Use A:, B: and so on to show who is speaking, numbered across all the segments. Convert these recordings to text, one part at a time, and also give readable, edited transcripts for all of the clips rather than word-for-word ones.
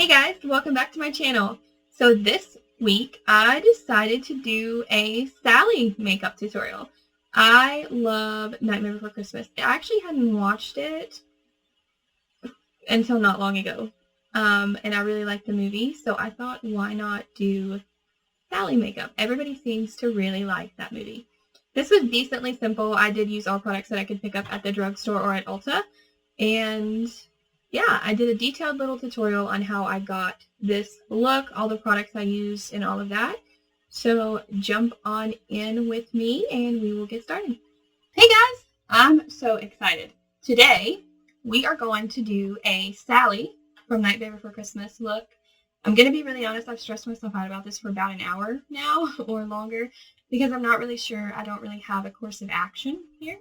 A: guys, welcome back to my channel. So this week I decided to do a Sally makeup tutorial. I love Nightmare Before Christmas. I actually hadn't watched it until not long ago. And I really liked the movie, so I thought, why not do Sally makeup? Everybody seems to really like that movie. This was decently simple. I did use all products that I could pick up at the drugstore or at Ulta. And yeah, I did a detailed little tutorial on how I got this look, all the products I used, and all of that. So jump on in with me and we will get started. Hey guys, I'm so excited. Today, we are going to do a Sally from Nightmare Before Christmas look. I'm going to be really honest, I've stressed myself out about this for about an hour now or longer because I'm not really sure. I don't really have a course of action here.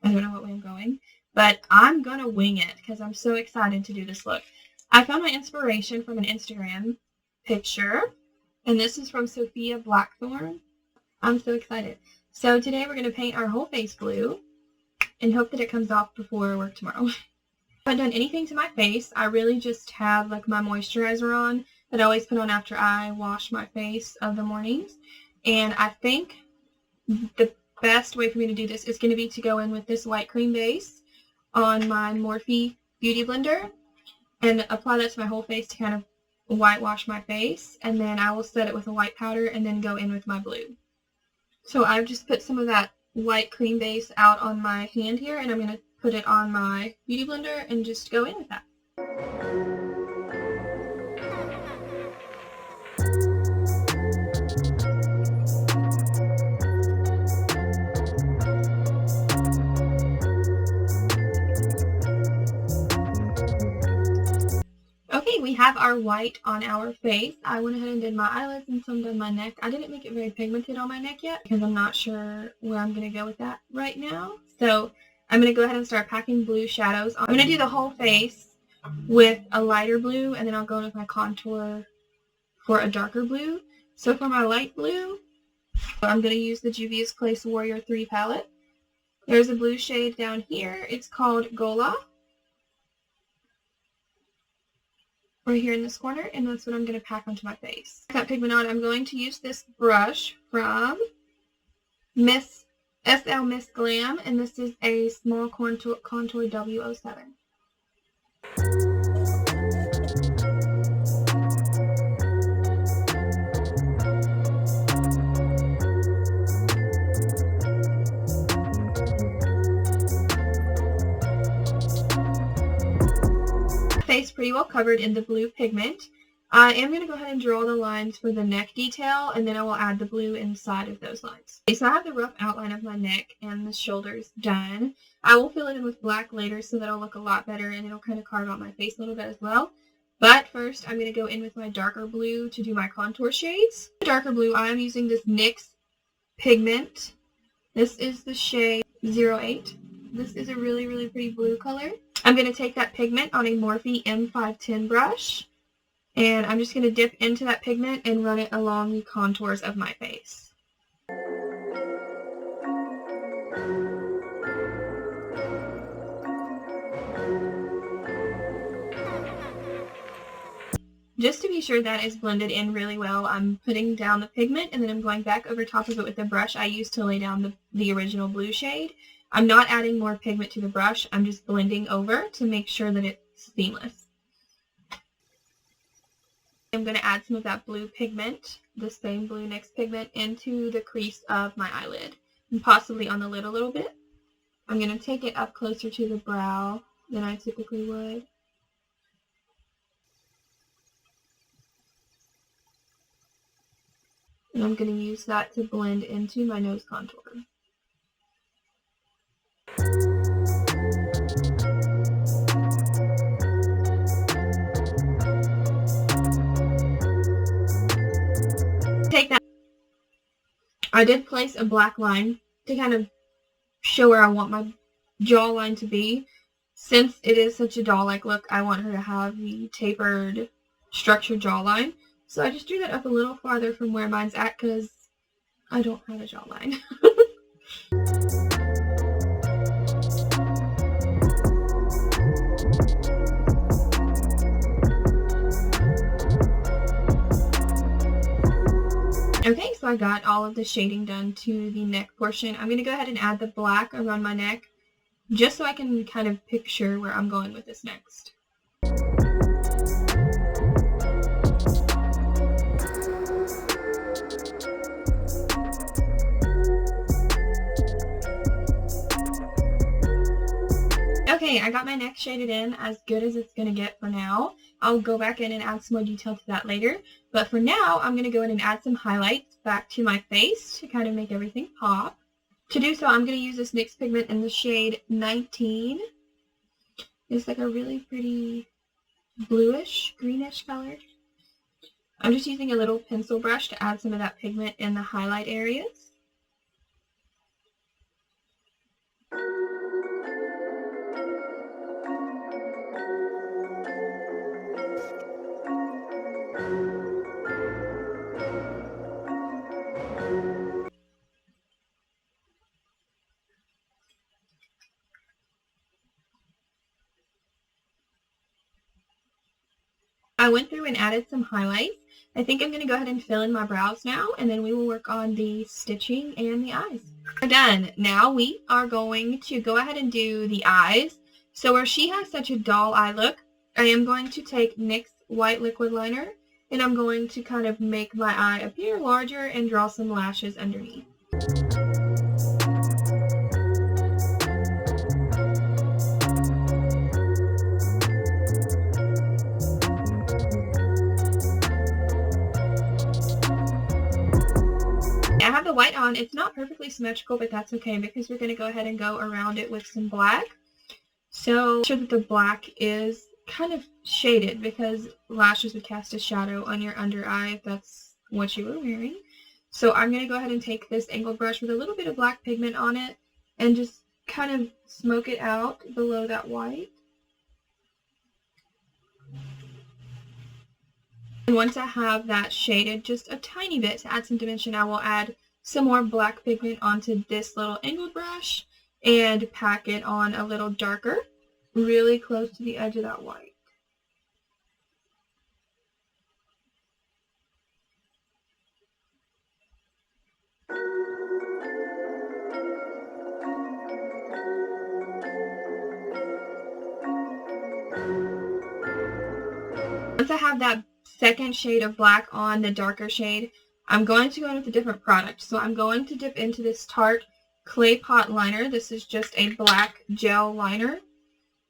A: I don't know what way I'm going. But I'm going to wing it because I'm so excited to do this look. I found my inspiration from an Instagram picture. And this is from Sophia Blackthorn. I'm so excited. So today we're going to paint our whole face blue and hope that it comes off before work tomorrow. I haven't done anything to my face. I really just have like my moisturizer on that I always put on after I wash my face of the mornings. And I think the best way for me to do this is going to be to go in with this white cream base on my Morphe Beauty Blender and apply that to my whole face to kind of whitewash my face, and then I will set it with a white powder and then go in with my blue. So I've just put some of that white cream base out on my hand here, and I'm going to put it on my Beauty Blender and just go in with that. Okay, we have our white on our face. I went ahead and did my eyelids and some done my neck. I didn't make it very pigmented on my neck yet because I'm not sure where I'm going to go with that right now. So I'm going to go ahead and start packing blue shadows. I'm going to do the whole face with a lighter blue, and then I'll go in with my contour for a darker blue. So for my light blue, I'm going to use the Juvia's Place Warrior 3 palette. There's a blue shade down here. It's called Gola. Right here in this corner, and that's what I'm going to pack onto my face. That pigment on, I'm going to use this brush from SL Miss Glam, and this is a small contour W07. Face pretty well covered in the blue pigment. I am going to go ahead and draw the lines for the neck detail, and then I will add the blue inside of those lines. Okay, so I have the rough outline of my neck and the shoulders done. I will fill it in with black later so that it'll look a lot better, and it'll kind of carve out my face a little bit as well. But first, I'm going to go in with my darker blue to do my contour shades. The darker blue, I am using this NYX pigment. This is the shade 08. This is a really, really pretty blue color. I'm going to take that pigment on a Morphe M510 brush, and I'm just going to dip into that pigment and run it along the contours of my face. Just to be sure that is blended in really well, I'm putting down the pigment, and then I'm going back over top of it with the brush I used to lay down the original blue shade. I'm not adding more pigment to the brush, I'm just blending over to make sure that it's seamless. I'm going to add some of that blue pigment, the same blue NYX pigment, into the crease of my eyelid, and possibly on the lid a little bit. I'm going to take it up closer to the brow than I typically would. And I'm going to use that to blend into my nose contour. Take that. I did place a black line to kind of show where I want my jawline to be. Since it is such a doll-like look, I want her to have the tapered, structured jawline. So I just drew that up a little farther from where mine's at because I don't have a jawline. Okay, so I got all of the shading done to the neck portion. I'm going to go ahead and add the black around my neck just so I can kind of picture where I'm going with this next. Okay, I got my neck shaded in as good as it's going to get for now. I'll go back in and add some more detail to that later. But for now, I'm going to go in and add some highlights back to my face to kind of make everything pop. To do so, I'm going to use this NYX pigment in the shade 19. It's like a really pretty bluish, greenish color. I'm just using a little pencil brush to add some of that pigment in the highlight areas. I went through and added some highlights. I think I'm going to go ahead and fill in my brows now, and then we will work on the stitching and the eyes. We're done. Now we are going to go ahead and do the eyes. So where she has such a doll eye look, I am going to take NYX white liquid liner, and I'm going to kind of make my eye appear larger and draw some lashes underneath. I have the white on. It's not perfectly symmetrical, but that's okay because we're going to go ahead and go around it with some black. So make sure that the black is kind of shaded because lashes would cast a shadow on your under eye if that's what you were wearing. So I'm going to go ahead and take this angled brush with a little bit of black pigment on it and just kind of smoke it out below that white. And once I have that shaded just a tiny bit to add some dimension, I will add some more black pigment onto this little angled brush and pack it on a little darker, really close to the edge of that white. Once I have that second shade of black on the darker shade, I'm going to go in with a different product. So I'm going to dip into this Tarte Clay Pot Liner. This is just a black gel liner.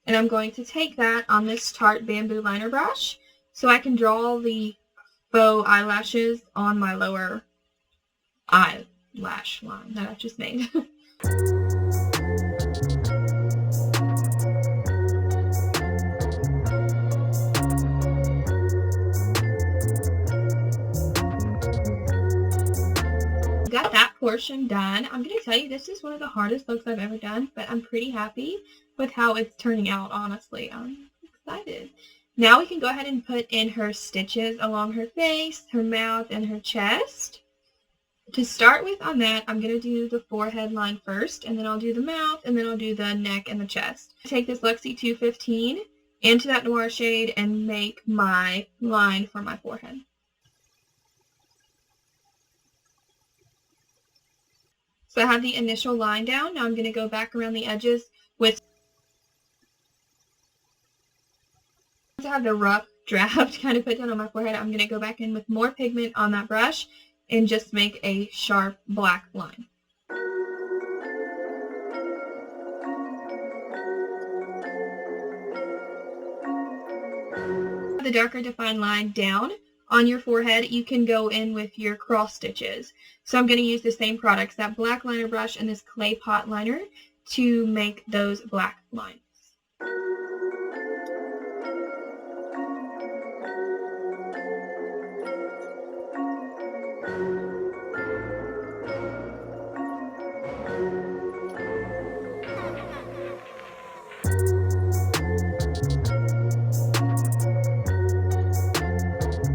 A: And I'm going to take that on this Tarte Bamboo Liner brush so I can draw the faux eyelashes on my lower eyelash line that I just made. Got that portion done. I'm going to tell you this is one of the hardest looks I've ever done, but I'm pretty happy with how it's turning out, honestly. I'm excited. Now we can go ahead and put in her stitches along her face, her mouth, and her chest. To start with on that, I'm going to do the forehead line first, and then I'll do the mouth, and then I'll do the neck and the chest. Take this Luxie 215 into that noir shade and make my line for my forehead. So I have the initial line down. Now I'm going to go back around the edges with, once I have the rough draft kind of put down on my forehead, I'm going to go back in with more pigment on that brush and just make a sharp black line. The darker defined line down on your forehead, you can go in with your cross stitches. So I'm going to use the same products, that black liner brush and this clay pot liner, to make those black lines.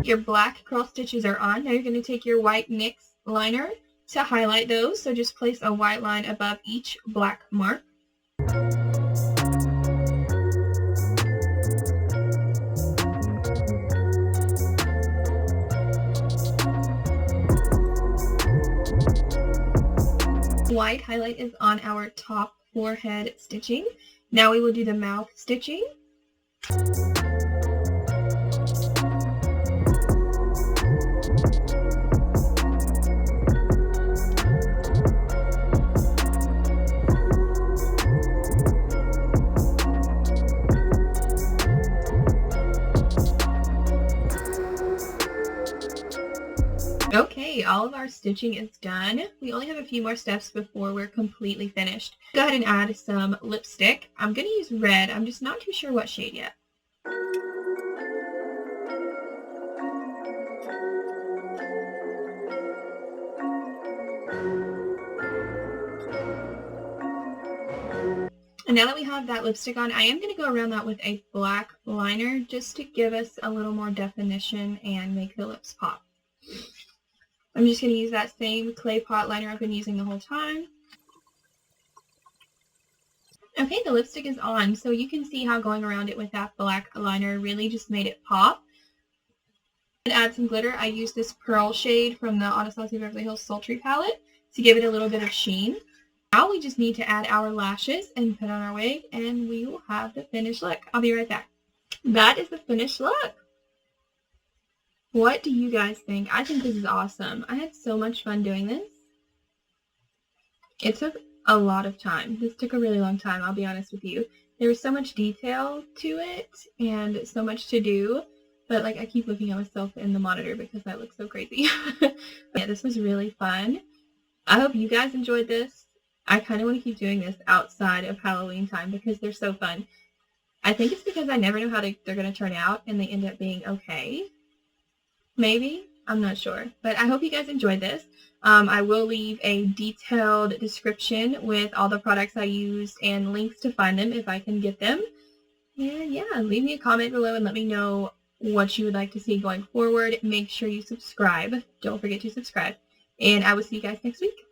A: Your black cross stitches are on. Now you're going to take your white NYX liner to highlight those. So just place a white line above each black mark. white highlight is on our top forehead stitching. Now we will do the mouth stitching. Okay, all of our stitching is done. We only have a few more steps before we're completely finished. Go ahead and add some lipstick. I'm going to use red. I'm just not too sure what shade yet. And now that we have that lipstick on, I am going to go around that with a black liner just to give us a little more definition and make the lips pop. I'm just going to use that same clay pot liner I've been using the whole time. Okay, the lipstick is on, so you can see how going around it with that black liner really just made it pop. And add some glitter. I used this pearl shade from the Anastasia Beverly Hills Sultry palette to give it a little bit of sheen. Now we just need to add our lashes and put on our wig, and we will have the finished look. I'll be right back. That is the finished look. What do you guys think? I think this is awesome. I had so much fun doing this. It took a lot of time. This took a really long time, I'll be honest with you. There was so much detail to it and so much to do, but like I keep looking at myself in the monitor because I look so crazy. Yeah, this was really fun. I hope you guys enjoyed this. I kind of want to keep doing this outside of Halloween time because they're so fun. I think it's because I never know how they're going to turn out and they end up being okay. Maybe. I'm not sure. But I hope you guys enjoyed this. I will leave a detailed description with all the products I used and links to find them if I can get them. And yeah, leave me a comment below and let me know what you would like to see going forward. Make sure you subscribe. Don't forget to subscribe. And I will see you guys next week.